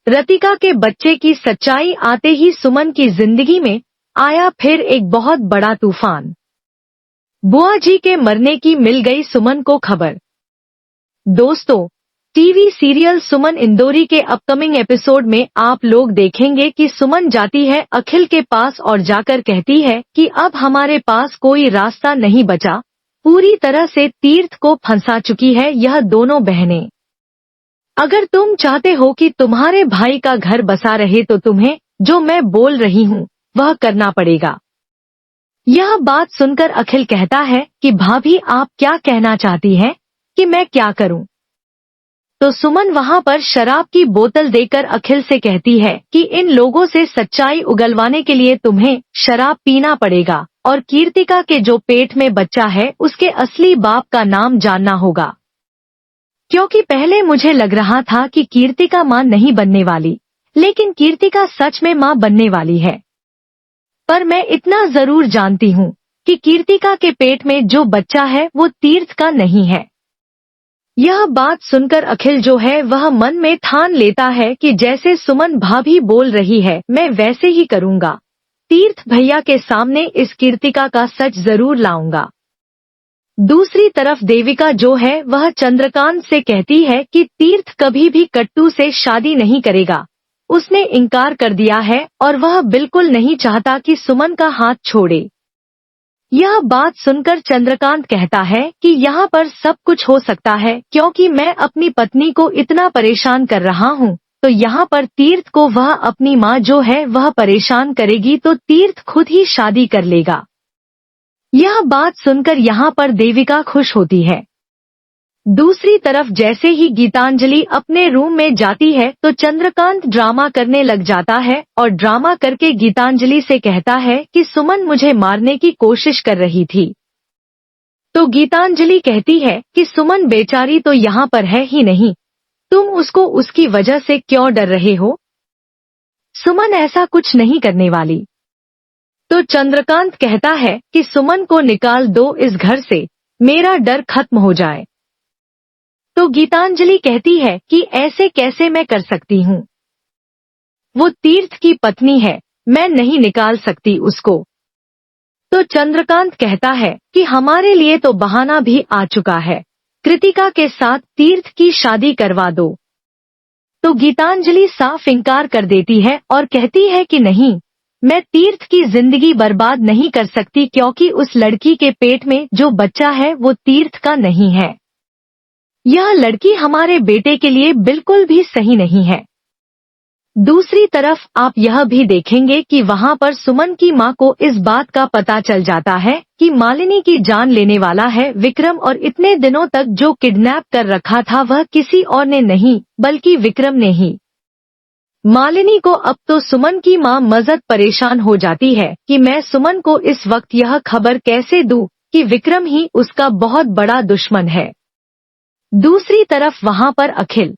रतिका के बच्चे की सच्चाई आते ही सुमन की जिंदगी में आया फिर एक बहुत बड़ा तूफान। बुआ जी के मरने की मिल गई सुमन को खबर। दोस्तों, टीवी सीरियल सुमन इंदौरी के अपकमिंग एपिसोड में आप लोग देखेंगे कि सुमन जाती है अखिल के पास और जाकर कहती है कि अब हमारे पास कोई रास्ता नहीं बचा, पूरी तरह से तीर्थ को फंसा चुकी है यह दोनों बहनें। अगर तुम चाहते हो कि तुम्हारे भाई का घर बसा रहे तो तुम्हें जो मैं बोल रही हूँ वह करना पड़ेगा। यह बात सुनकर अखिल कहता है कि भाभी आप क्या कहना चाहती हैं कि मैं क्या करूं? तो सुमन वहां पर शराब की बोतल देकर अखिल से कहती है कि इन लोगों से सच्चाई उगलवाने के लिए तुम्हें शराब पीना पड़ेगा और कीर्तिका के जो पेट में बच्चा है उसके असली बाप का नाम जानना होगा। क्योंकि पहले मुझे लग रहा था कि कीर्तिका मां नहीं बनने वाली, लेकिन कीर्तिका सच में मां बनने वाली है। पर मैं इतना जरूर जानती हूँ कि कीर्तिका के पेट में जो बच्चा है वो तीर्थ का नहीं है। यह बात सुनकर अखिल जो है वह मन में ठान लेता है कि जैसे सुमन भाभी बोल रही है मैं वैसे ही करूँगा। तीर्थ भैया के सामने इस कीर्तिका का सच जरूर लाऊंगा। दूसरी तरफ देविका जो है वह चंद्रकांत से कहती है कि तीर्थ कभी भी कट्टू से शादी नहीं करेगा, उसने इनकार कर दिया है और वह बिल्कुल नहीं चाहता कि सुमन का हाथ छोड़े। यह बात सुनकर चंद्रकांत कहता है कि यहाँ पर सब कुछ हो सकता है क्योंकि मैं अपनी पत्नी को इतना परेशान कर रहा हूँ, तो यहाँ पर तीर्थ को वह अपनी माँ जो है वह परेशान करेगी तो तीर्थ खुद ही शादी कर लेगा। यह बात सुनकर यहाँ पर देविका खुश होती है। दूसरी तरफ जैसे ही गीतांजलि अपने रूम में जाती है तो चंद्रकांत ड्रामा करने लग जाता है और ड्रामा करके गीतांजलि से कहता है कि सुमन मुझे मारने की कोशिश कर रही थी। तो गीतांजलि कहती है कि सुमन बेचारी तो यहाँ पर है ही नहीं, तुम उसको उसकी वजह से क्यों डर रहे हो? सुमन ऐसा कुछ नहीं करने वाली। तो चंद्रकांत कहता है कि सुमन को निकाल दो इस घर से, मेरा डर खत्म हो जाए। तो गीतांजलि कहती है कि ऐसे कैसे मैं कर सकती हूँ, वो तीर्थ की पत्नी है, मैं नहीं निकाल सकती उसको। तो चंद्रकांत कहता है कि हमारे लिए तो बहाना भी आ चुका है, कृतिका के साथ तीर्थ की शादी करवा दो। तो गीतांजलि साफ इनकार कर देती है और कहती है कि नहीं, मैं तीर्थ की जिंदगी बर्बाद नहीं कर सकती क्योंकि उस लड़की के पेट में जो बच्चा है वो तीर्थ का नहीं है। यह लड़की हमारे बेटे के लिए बिल्कुल भी सही नहीं है। दूसरी तरफ आप यह भी देखेंगे कि वहां पर सुमन की मां को इस बात का पता चल जाता है कि मालिनी की जान लेने वाला है विक्रम और इतने दिनों तक जो किडनैप कर रखा था वह किसी और ने नहीं बल्कि विक्रम ने ही। मालिनी को अब तो सुमन की मां मज़द परेशान हो जाती है कि मैं सुमन को इस वक्त यह खबर कैसे दूं कि विक्रम ही उसका बहुत बड़ा दुश्मन है। दूसरी तरफ वहां पर अखिल